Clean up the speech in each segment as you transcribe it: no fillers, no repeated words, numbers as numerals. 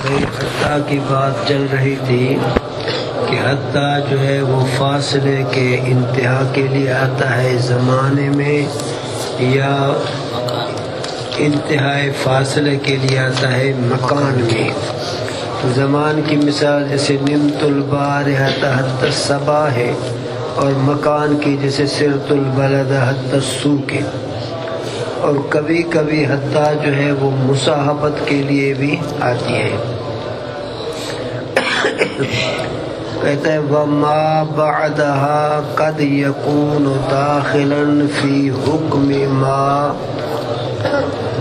حتیٰ کی بات چل رہی تھی کہ حتیٰ جو ہے وہ فاصلے کے انتہا کے لیے آتا ہے زمانے میں، یا انتہائی فاصلے کے لیے آتا ہے مکان میں۔ زمان کی مثال جیسے نمت البارحہ حتی الصباح ہے، اور مکان کی جیسے سرت البلد حتی السوق ہے۔ اور کبھی کبھی حتیٰ جو ہے وہ مصاحبت کے لیے بھی آتی ہے۔ کہتا ہے وَمَا بَعْدَهَا قَدْ يَكُونُ دَاخِلًا فِي حُکْمِ مَا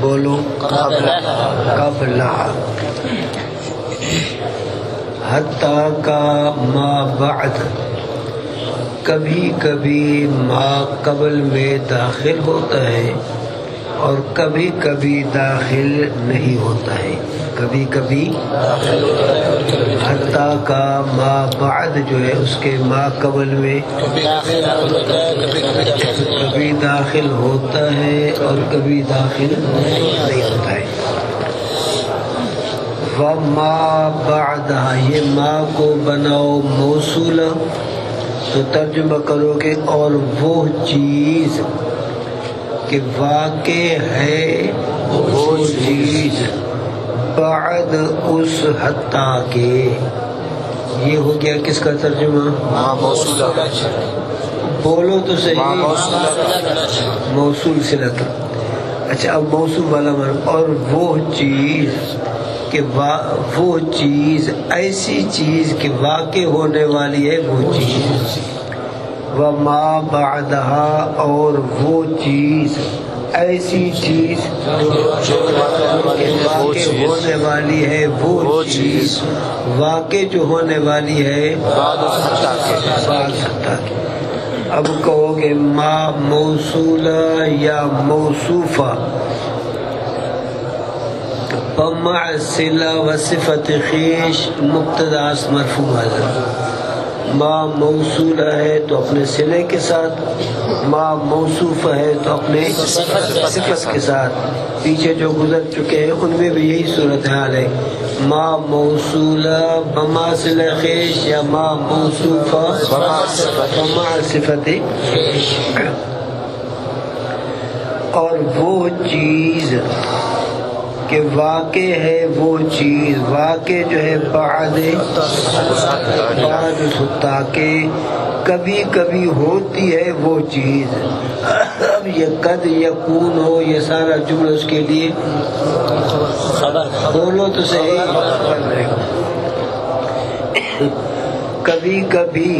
بولو قبلها۔ حتیٰ کا ما بعد کبھی کبھی ما قبل میں داخل ہوتا ہے اور کبھی کبھی داخل نہیں ہوتا ہے۔ کبھی کبھی حتیٰ کا ما بعد جو ہے اس کے ما قبل میں کبھی داخل ہوتا ہے اور کبھی داخل نہیں ہوتا ہے۔ وَمَا بَعْدَهَا، یہ ما کو بناؤ موصولہ تو ترجمہ کرو گے اور وہ چیز کہ واقع ہے وہ چیز بعد اس حتیٰ کے۔ یہ ہو گیا کس کا ترجمہ؟ بولو تو صحیح، موصول صلت۔ اچھا اب موصول والا معنی، اور وہ چیز کہ وہ چیز ایسی چیز کہ واقع ہونے والی ہے وہ چیز۔ وَمَا بَعْدَهَا، اور وہ چیز ایسی چیز کہ واقع ہونے والی ہے وہ چیز، واقع جو ہونے والی ہے بعد حتیٰ کے۔ اب کہو گے ما موصولہ یا موصوفہ بمع صلہ و صفت خیش مبتدا مرفوع حاضر۔ ما موصولہ ہے تو اپنے صلے کے ساتھ، ما موصوف ہے تو اپنے صفت کے ساتھ۔ پیچھے جو گزر چکے ہیں ان میں بھی یہی صورتحال ہے، ما موصولہ بما صلہ خیش یا ما موصوفہ بما صفت خیش۔ اور وہ چیز کہ واقع ہے وہ چیز، واقع جو ہے بعد حتیٰ کے، کبھی کبھی ہوتی ہے وہ چیز۔ اب یہ قد یکون ہو، یہ سارا جملہ اس کے لیے بولو تو صحیح۔ کبھی کبھی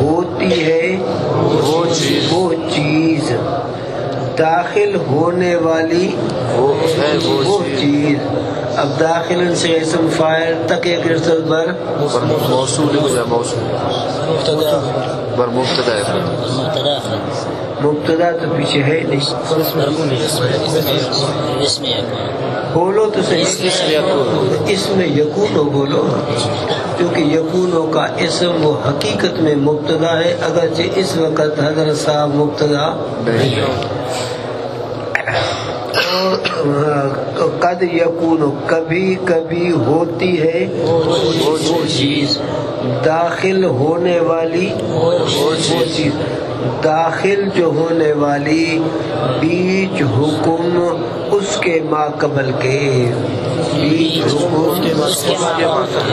ہوتی ہے وہ چیز داخل ہونے والی وہ چیز۔ اب داخل سے اسم فاعل تک ایک رسل بر موصول بر مبتدا تو پیچھے ہے نہیں، بولو تو صحیح۔ اس میں یکون ہو بولو، کیونکہ یکونوں کا اسم وہ حقیقت میں مبتدا ہے، اگرچہ اس وقت حضرت صاحب مبتدا نہیں ہے۔ قد یکون، کبھی کبھی ہوتی ہے وہ چیز داخل ہونے والی وہ چیز، داخل جو ہونے والی بیچ حکم اس کے ما قبل کے، بیچ حکم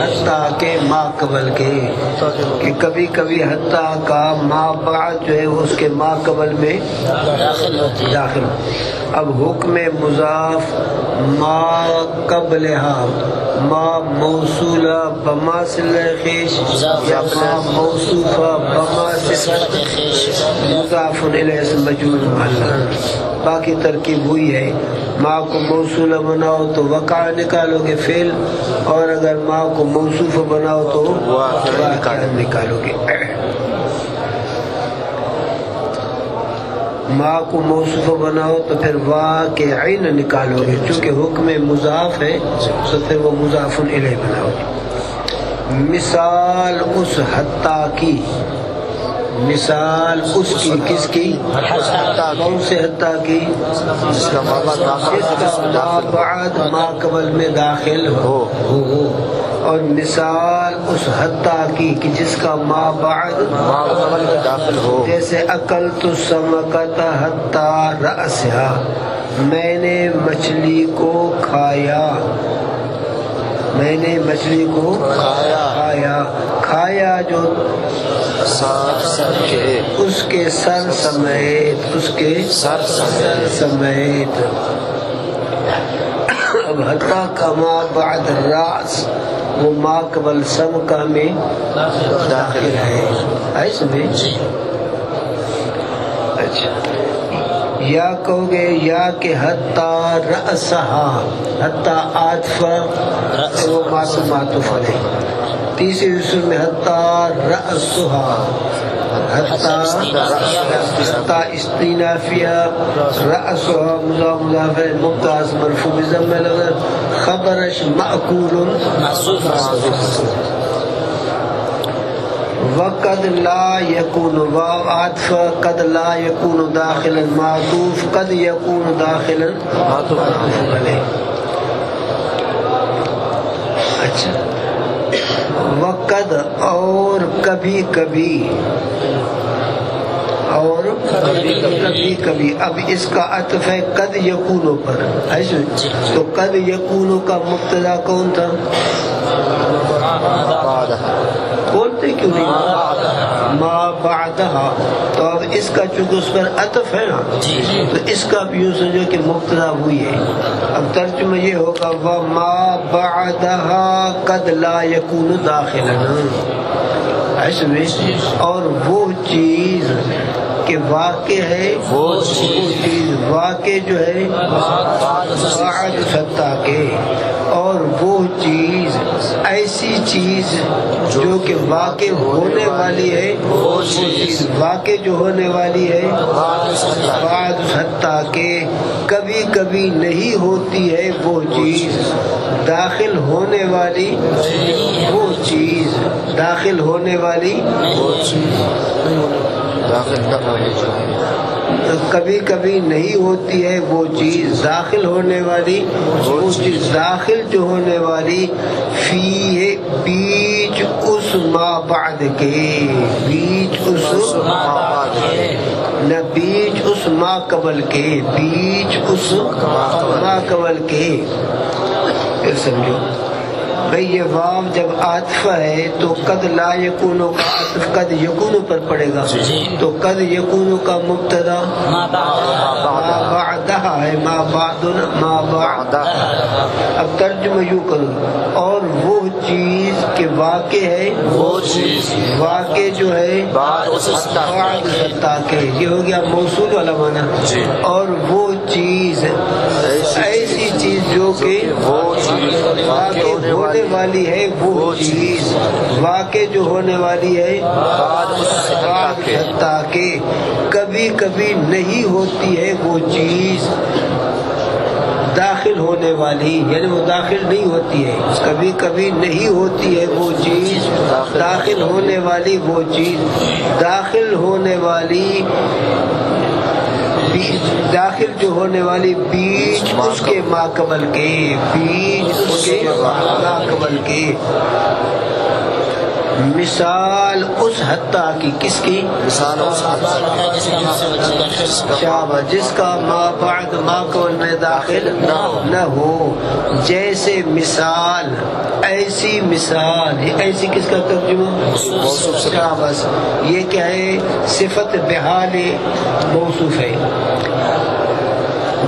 حتیٰ کے ما قبل کے، کہ کبھی کبھی حتیٰ کا ما بعد جو ہے اس کے ما قبل میں داخل۔ اب حکم مضاف ما قبلہا، ما موصولہ بما صلہ خیش یا ما موصوفہ بما صفت مضاف الیہ اسم مجرور معلق۔ باقی ترکیب ہوئی ہے، ما کو موصولہ بناؤ تو وقع نکالو گے فعل، اور اگر ما کو موصوفہ بناؤ تو واقع نکالو گے۔ ما کو موصوفہ بناؤ تو پھر واقعین نکالو گے، چونکہ حکم مضاف ہے تو پھر وہ مضاف الیہ بناؤ گے۔ مثال اس حتیٰ کی مثال اس کی کس کی کون سے حتیٰ کی جس کا ما بعد ما قبل میں داخل ہو اور مثال اس حتیٰ کی کہ جس کا ما بعد داخل ہو جیسے اکلت السمکۃ حتی رأسها میں نے مچھلی کو کھایا میں نے مچھلی کو کھایا جو اس کے سر سمیت اس کے سر سمیت اب حتیٰ کا ما بعد الرأس وہ ما قبل سمکہ میں داخل ہے ایسے میں اچھا یا کہو گے یا کہ حتیٰ رأسہا حتیٰ عاطفہ وہ معطوف علیہ تیسری رسول میں حتیٰ رأسہا حتیٰ استینافیہ رأسہا مضاف مضاف مبتدا مرفوع بضم لفظ خبرش مأکول وقد لا يكون واو عطف قد لا يكون داخلا معطوف قد يكون داخلا معطوف علیہ اچھا وقد اور کبھی کبھی اب اس کا عطف ہے قد یکونو پر ایسے تو قد یکونو کا مبتدا کون تھا بولتے کیوں نہیں ما بعدہا تو اب اس کا چونکہ اس پر عطف ہے نا تو اس کا بھی یوں سمجھو کہ مبتدا ہوئی ہے اب ترجمہ یہ ہوگا وما بعدہا قد لا یکون داخلا ایسے میں اور وہ چیز کہ واقع ہے وہ چیز واقع جو ہے بعد حتیٰ کے اور وہ چیز ایسی چیز جو کہ واقع ہونے والی ہے وہ چیز واقع جو ہونے والی ہے بعد حتیٰ کے کبھی کبھی نہیں ہوتی ہے وہ چیز داخل ہونے والی وہ چیز داخل ہونے والی وہ چیز کبھی کبھی نہیں ہوتی ہے وہ چیز داخل ہونے والی وہ چیز داخل جو ہونے والی فی بیچ اس ما بعد کے بیچ اس نہ بیچ اس ما قبل کے بیچ اس ما قبل کے پھر سمجھو بھئی یہ واو جب عاطفہ ہے تو قد لا یکونو کا عطف قد یکونو پر پڑے گا تو قد یکونو کا مبتدا ما بعدہا ہے ما بعدہا اب ترجمہ یوں کروں اور وہ چیز کے واقع ہے وہ چیز واقع جو ہے بعد حتیٰ کے یہ ہو گیا موصول والا معنی اور وہ چیز ایسی چیز جو کہ واقع ہونے والی ہے وہ چیز واقع جو ہونے والی ہے بعد حتیٰ کہ کبھی کبھی نہیں ہوتی ہے وہ چیز داخل ہونے والی یعنی وہ داخل نہیں ہوتی ہے کبھی کبھی نہیں ہوتی ہے وہ چیز داخل ہونے والی وہ چیز داخل ہونے والی داخل جو ہونے والی بیچ اس کے ما قبل کے بیچ اس کے ما قبل کے مثال اس حتیٰ کی کس کی مثال اس جس کا ما بعد ما قبل میں داخل نہ ہو جیسے مثال ایسی مثال ایسی کس کا ترجمہ بس یہ کیا ہے صفت بحال موصوف ہے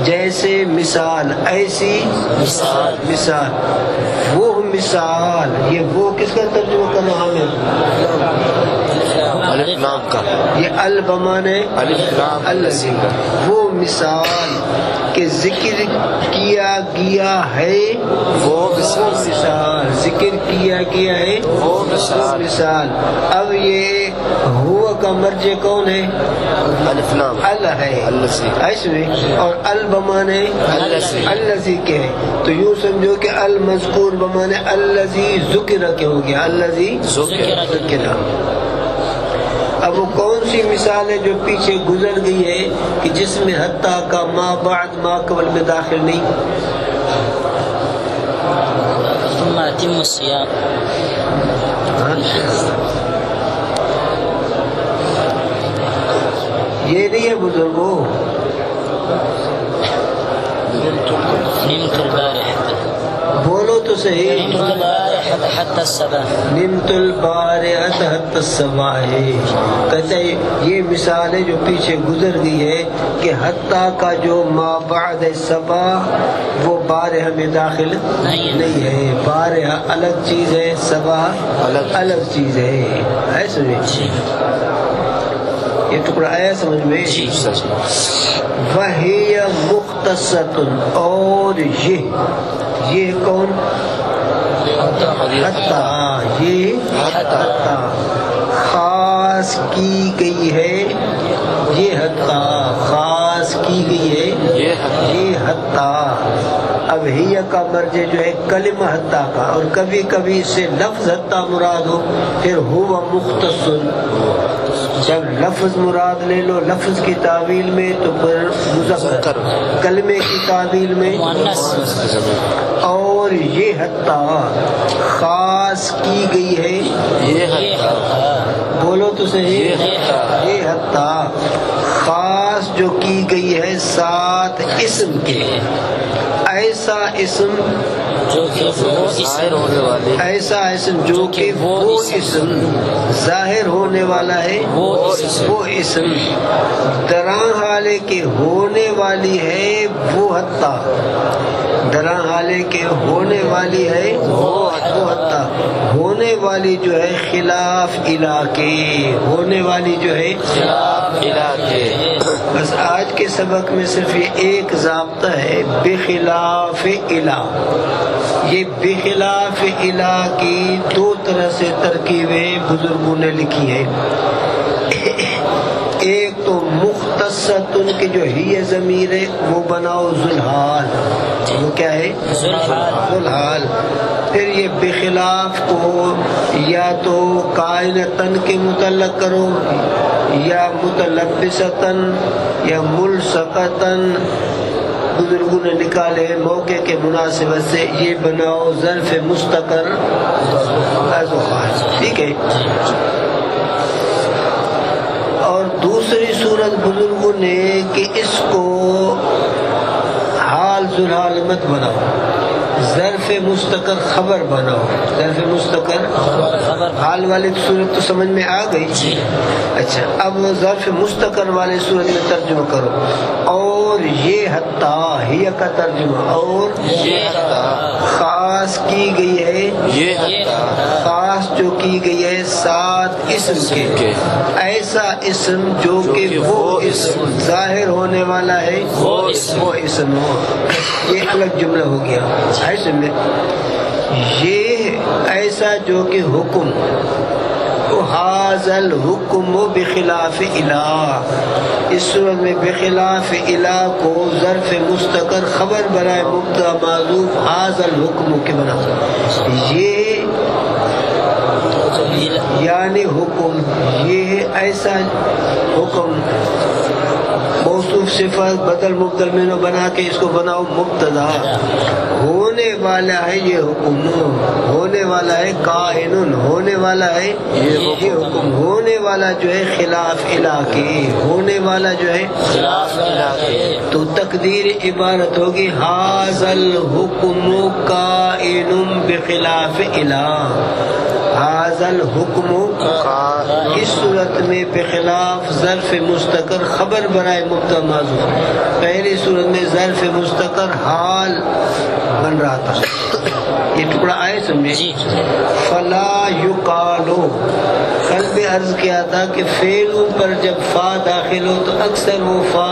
جیسے مثال ایسی مثال وہ مثال یہ وہ کس کا ترجمہ کر رہا ہے الف لام کا یہ البمانے الذی وہ مثال کہ ذکر کیا گیا ہے وہ مثال ذکر کیا گیا ہے وہ مثال اب یہ ہوا کا مرجع کون ہے الف لام ال ہے ایسے میں اور البمانے الذی کے ہے تو یوں سمجھو کہ المذکور بمانے الذی ذکر کے ہو گیا الذی ذکر اب وہ کون سی مثال ہے جو پیچھے گزر گئی ہے کہ جس میں حتیٰ کا ما بعد ما قبل میں داخل نہیں؟ ثم اتم الصيام یہ نہیں ہے بزرگوں. نمت البارحة بولو تو صحیح. نمت البارحة حتى الصباح. نمت البارحة حتى الصباح. کہتا ہے یہ مثال ہے جو پیچھے گزر گئی ہے کہ حتیٰ کا جو ما بعد صباح وہ بارحہ میں داخل نہیں ہے. بارحہ الگ چیز ہے، صباح الگ چیز ہے. ایسے یہ ٹکڑا آیا سمجھ میں؟ وہی مختصۃ، اور یہ کون؟ حتیٰ. یہ حتیٰ خاص کی گئی ہے. یہ حتیٰ خاص کی گئی ہے. یہ حتیٰ. اب ہی کا مرجع جو ہے کلمہ حتیٰ کا، اور کبھی کبھی اس سے لفظ حتیٰ مراد ہو پھر ہوا مختص. جب لفظ مراد لے لو لفظ کی تعویل میں تو پھر مذکر، کلمے کی تعویل میں مؤنث. اور یہ حتیٰ خاص کی گئی ہے. یہ بولو تو صحیح. یہ حتیٰ خاص جو کی گئی ہے ساتھ اسم کے. ایسا اسم جو کہ وہ ظاہر ہونے والے، ایسا اسم جو کہ وہ اسم ظاہر ہونے والا ہے، وہ اسم دراں حالے کے ہونے والی ہے. وہ حتیٰ دراں حالے کے ہونے والی ہے. وہ حتیٰ ہونے والی جو ہے خلاف علاقے، ہونے والی جو ہے خلاف علاقے. بس آج کے سبق میں صرف یہ ایک ضابطہ ہے، بخلاف الہ. یہ بخلاف الہ کی دو طرح سے ترکیبیں بزرگوں نے لکھی ہیں. ایک تو مختصۃ کی جو ہی ضمیر ہے وہ بناؤ ذوالحال. وہ کیا ہے؟ ذوالحال. پھر یہ بخلاف کو یا تو کائنتن کے متعلق کرو یا متلبستن یا ملصقتن. بزرگوں نے نکالے موقع کے مناسبت سے یہ بناؤ ظرف مستقر. ٹھیک ہے. اور دوسری صورت بزرگوں نے کہ اس کو حال ذوالحال مت بناؤ، ظرف مستقر خبر بناؤ. ظرف مستقر حال والی صورت تو سمجھ میں آ گئی. اچھا اب ظرف مستقر والی صورت میں ترجمہ کرو. اور یہ حتیٰ ہی کا ترجمہ. اور خاص کی گئی ہے. یہ خاص جو کی گئی ہے ساتھ اسم کے. ایسا اسم جو کہ وہ اسم ظاہر ہونے والا ہے، وہ اسم ہو. یہ الگ جملہ ہو گیا. ایسے میں یہ ایسا جو کہ حکم، حاضل حکم بخلاف الہ. اس صورت میں بخلاف الہ کو ظرف مستقر خبر برائے مبتدا معذوف حاضل حکم کے بنا. یہ یعنی حکم، یہ ایسا حکم موصوف صفت بدل مبدل منہ بنا کے اس کو بناؤ مبتدا. ہونے والا ہے یہ حکم، ہونے والا ہے کائن، ہونے والا ہے یہ حکم. ہونے والا جو ہے خلاف علاقے، ہونے والا جو ہے خلاف علاقے. تو تقدیر عبارت ہوگی حاضل حکم کائن بخلاف الہ. حاضل حکم اس صورت میں بخلاف ظرف مستقر خبر برائے مبتدا معذوف. پہلی صورت میں ظرف مستقر حال بن رہا تھا. یہ ٹکڑا آئے سمجھے. فلا یقالو، کل بھی عرض کیا تھا کہ فعلوں پر جب فا داخل ہو تو اکثر وہ فا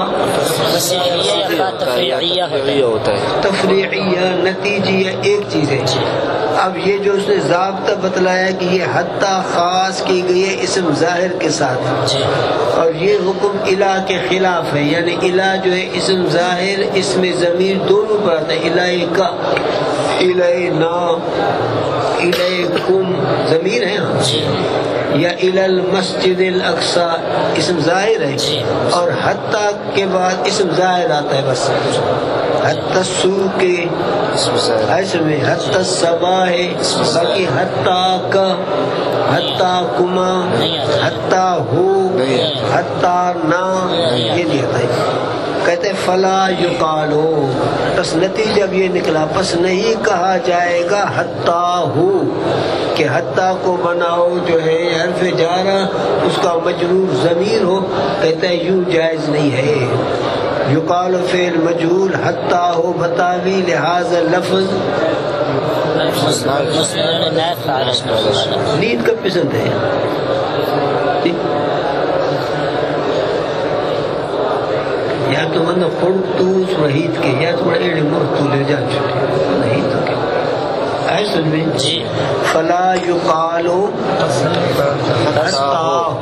تفریعیہ ہوتا ہے. تفریعیہ نتیجیہ ایک چیز ہے. اب یہ جو اس نے ضابطہ بتلایا کہ یہ حتیٰ خاص کی گئی ہے اسم ظاہر کے ساتھ، اور یہ حکم الہ کے خلاف ہے. یعنی الہ جو ہے اسم ظاہر اسم ضمیر دونوں پر آتا ہے. الہ کا الینا الیکم ضمیر ہے جی یا الی المسجد الاقصی اسم ظاہر ہے جی اور حتی کے بعد اسم ظاہر آتا ہے بس حتی السوق کے ایسے میں حتی الصباح ہے باقی حتی کا حتی کما حتی ہو حتی نا یہ نہیں آتا ہے کہتے ہیں فلا یقالو بس نتیجہ اب یہ نکلا بس نہیں کہا جائے گا حتی ہو کہ حتی کو بناؤ جو ہے حرف جارہ اس کا مجرور ضمیر ہو کہتے ہیں یوں جائز نہیں ہے یقال فعل مجہول حتی ہو بتاوی لہذا لفظ نیند کب پسند ہے یا تو من خلطوس وحید کے یا تو بڑے ایڈے مرتو لے جا چھوٹے نہیں تو کہ آئے سن میں فلا یقالو حتی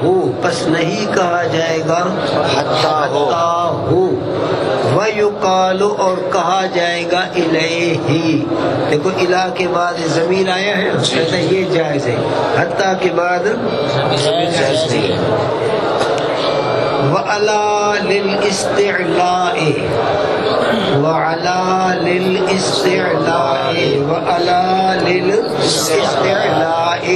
ہو پس نہیں کہا جائے گا حتی ہو ویقالو اور کہا جائے گا الیہی دیکھو الہ کے بعد ضمیر آیا ہے کہتا ہے یہ جائز ہے حتی کے بعد جائز نہیں وَعَلَى لِلْإِسْتِعْلَاءِ وَعَلَى لِلْإِسْتِعْلَاءِ وَعَلَى لِلْإِسْتِعْلَاءِ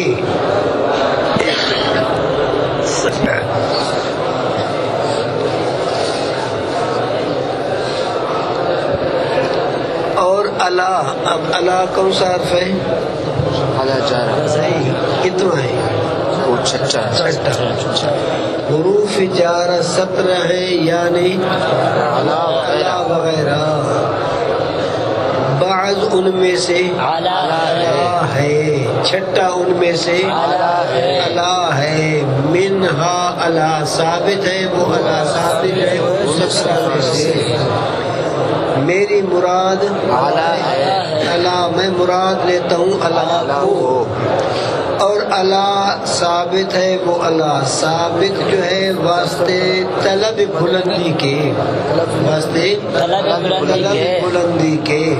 اور اللہ اب اللہ کون سا حرف ہے صحیح کتنا ہے چھٹا حروف جارہ 17 ہے یعنی علا وغیرہ بعض ان میں سے علا ہے چھٹا ان میں سے علا ہے منہا علا ثابت ہے وہ علا ثابت ہے وہ 17 میں سے میری مراد علا میں مراد لیتا ہوں علا کو اور اللہ ثابت ہے وہ اللہ ثابت جو ہے واسطے طلب بلندی کے واسطے طلب بلندی کے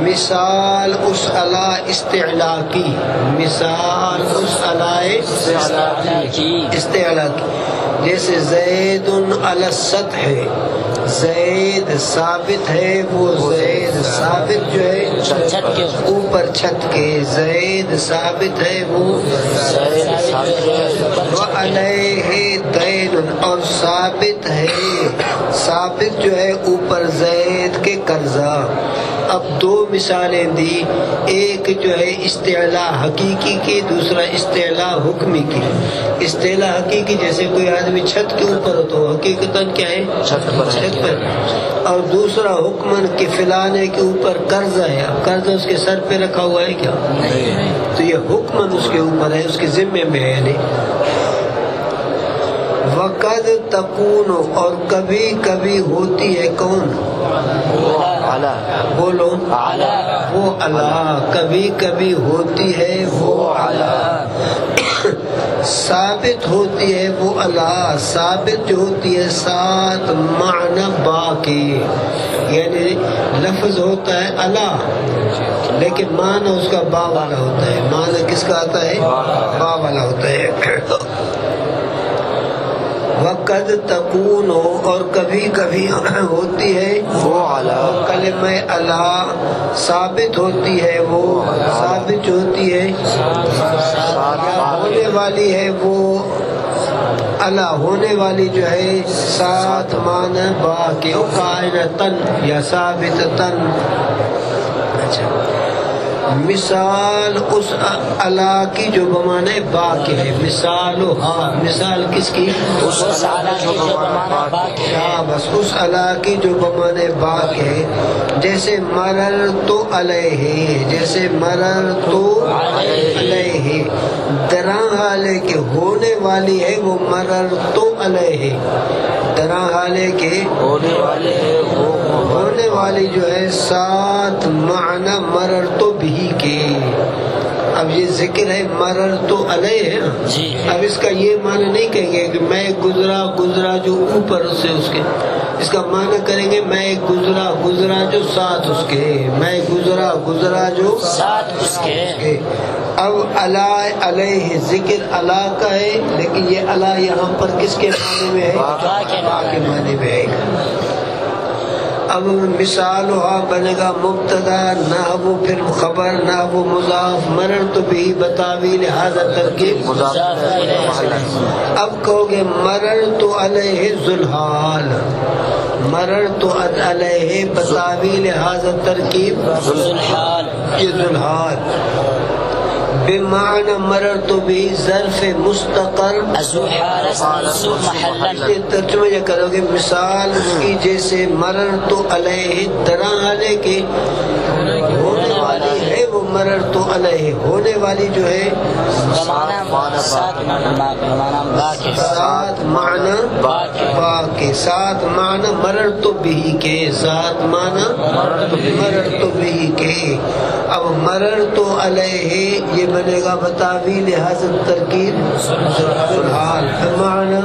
مثال اس اللہ استعلا کی مثال اس اللہ استعلا کی جیسے زید علی السطح زید ثابت ہے وہ زید ثابت جو ہے اوپر چھت کے زید ثابت ہے وہ وعلیہ دین اور ثابت ہے ثابت جو ہے اوپر زید کے قرضہ اب دو مثالیں دی ایک جو ہے استعلا حقیقی کی دوسرا استعلا حکمی کی استعلا حقیقی جیسے کوئی آدمی چھت کے اوپر ہو تو حقیقتاً کیا ہے چھت پر اور دوسرا حکمن کہ فلانے کے اوپر قرضہ ہے اب قرضہ اس کے سر پہ رکھا ہوا ہے کیا تو یہ حکمن اس کے اوپر ہے اس کے ذمے میں ہے نہیں وقد تکون اور کبھی کبھی ہوتی ہے کون بولو وہ اللہ کبھی کبھی ہوتی ہے وہ اللہ ثابت ہوتی ہے وہ اللہ ثابت جو ہوتی ہے ساتھ معنی با کے یعنی لفظ ہوتا ہے اللہ لیکن معنی اس کا با والا ہوتا ہے معنی کس کا آتا ہے با والا ہوتا ہے وقد تکون اور کبھی کبھی ہوتی ہے وہ کلمہ اللہ ثابت ہوتی ہے وہ ثابت ہوتی ہے ہونے والی ہے وہ اللہ ہونے والی جو ہے ساتھ معنی با کے قائنتن یا ثابت تن اچھا مثال اس اللہ کی جو بمانے با کے ہے مثال مثال کس کی اس اللہ کی جو بمانے با کے ہے بس اس اللہ کی جو بمانے با کے ہے جیسے مرر تو علیہ جیسے مرر تو علیہ دراں حالے کے ہونے والی ہے وہ مرر تو علیہ دراں حالے کے ہونے والی جو ہے ساتھ معنی مرر تو بھی کے اب یہ ذکر ہے مرر تو علیہ ہے اب اس کا یہ معنی نہیں کہیں گے کہ میں گزرا جو اوپر سے اس کے اس کا معنی کریں گے میں گزرا گزرا جو ساتھ اس کے، میں گزرا گزرا جو ساتھ اس کے۔ اب اللہ علیہ ذکر اللہ کا ہے، لیکن یہ اللہ یہاں پر کس کے معنی میں ہے؟ با کے معنی میں ہے۔ اب مثال بنے گا مبتدا نحو پھر خبر نحو مضاف مررت بھی بتاویل لہذا ترکیب اب کہو گے مررت علیہ ذوالحال، مررت علیہ بتاویل لہذا ترکیب ذوالحال، یہ ذوالحال بمعنی مررت بھی ظرف مستقر ذوالحال منصوب محلا۔ ترجمہ یہ کرو گے مثال کی جیسے مررت علیہ طرح علیہ کے ہونے والی ہے، وہ مررت علیہ ہونے والی جو ہے ساتھ معنی با کے، ساتھ معنی مررت بھی کے، ساتھ معنی مررت بھی کے۔ اب مررت علیہ یہ بنے گا بتاویل لہذا ترکیب ذوالحال معنی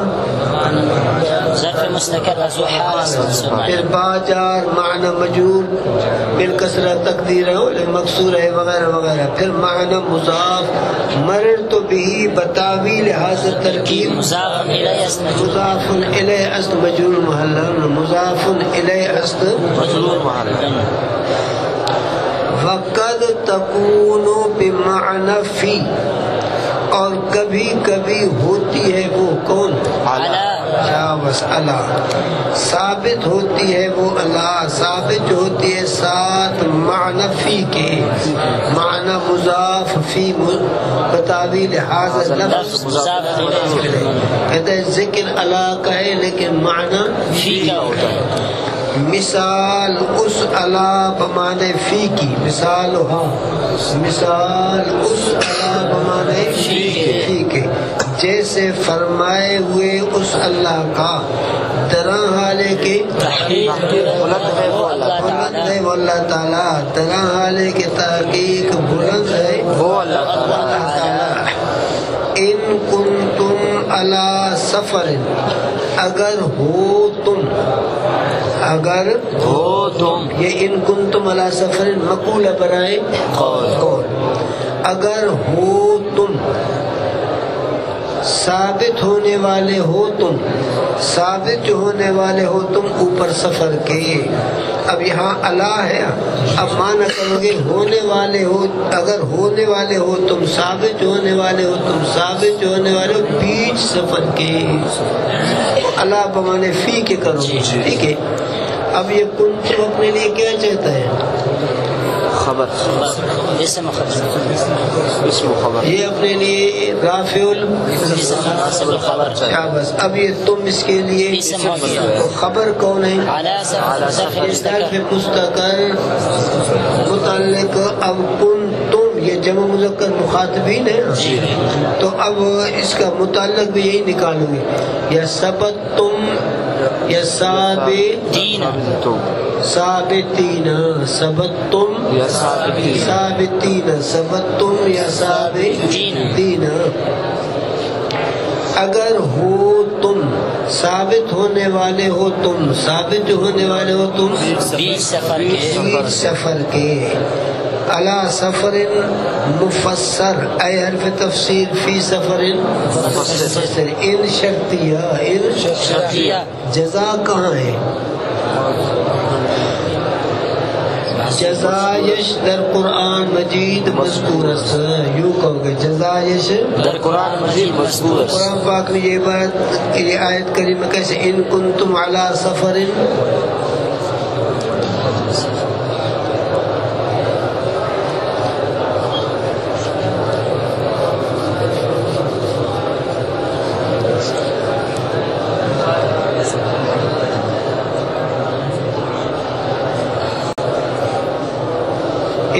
ظرف مستقر ذوالحال، پھر باجار معنی مجرور بالکسرہ تقدیر ہے مکسور ہے وغیرہ وغیرہ، پھر معنی مضاف مررت بھی بتاویل لہذا ترکیب مضاف الیہ مضاف الیہ اصل مجرور محلا، مضاف الیہ اصل مجرور محل۔ وقد تکون بمعنی فی، اور کبھی کبھی ہوتی ہے وہ کون؟ بس اللہ، ثابت ہوتی ہے وہ اللہ، ثابت ہوتی ہے ساتھ معنی فی کے، معنی مضاف فی بتاویل لہذا لفظ کہتے ہیں ذکر اللہ کا ہے لیکن معنی فی کا ہوتا ہے۔ مثال اس اللہ بمانے فی کی، مثال مثال اس اللہ بمانے فی کے، جیسے فرمائے ہوئے اس اللہ کا طرح حالے کے بلند ہے وہ اللہ تعالیٰ، طرح حالے کے تحقیق بلند ہے وہ اللہ تعالیٰ۔ ان کنتم علی سفر، اگر ہو تم، اگر ہو تم، یہ ان کنتم علی سفر مقول برائے قول، اگر ہو تم ثابت ہونے والے ہو تم، ثابت جو ہونے والے ہو تم اوپر سفر کے۔ اب یہاں اللہ ہے، اب معنی کرو گے ہونے والے ہو، اگر ہونے والے ہو تم، ثابت جو ہونے والے ہو تم، ثابت جو ہونے والے ہو بیچ سفر کے، اللہ بمانے فی کے کرو گے، ٹھیک ہے۔ اب یہ کنتم اپنے لیے کیا چاہتا ہے؟ خبر، اسم خبر، یہ اپنے لیے رافع خبر، کیا بس۔ اب یہ تم اس کے لیے خبر کون ہے؟ مستقر متعلق۔ اب کنتم یہ جمع مذکر مخاطبین ہے، تو اب اس کا متعلق بھی یہی نکالو گے، یا ثبتتم یا ثابتین، ثابتین ثبتتم یا ثابتین، ثبتتم یا ثابتین۔ اگر ہو تم ثابت ہونے والے ہو تم، ثابت جو ہونے والے ہو تم بیچ سفر کے، علی سفر مفسر اے حرف تفسیر فی سفر مفسر، ان شرطیہ، ان شرطیہ جزا کہاں ہے؟ جزایش در قرآن مجید مذکور، یوں کہو گے جزایش در قرآن مجید مذکور۔ قرآن پاک میں یہ بات، یہ آیت کریمہ کیسے ان کنتم علی سفر،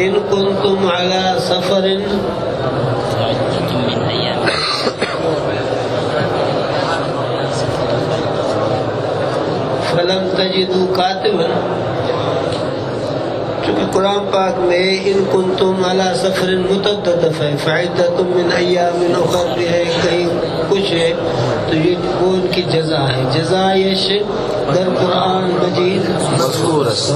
ان کنتم علی سفر فلم تجدوا کاتبا، چونکہ قرآن پاک میں ان کنتم علی سفر متعدد ہے، فعدۃ من ایام اخر بھی ہے، کہیں کچھ ہے، تو یہ وہ ان کی جزا ہے. جزایش در قرآن مجید مذکور است.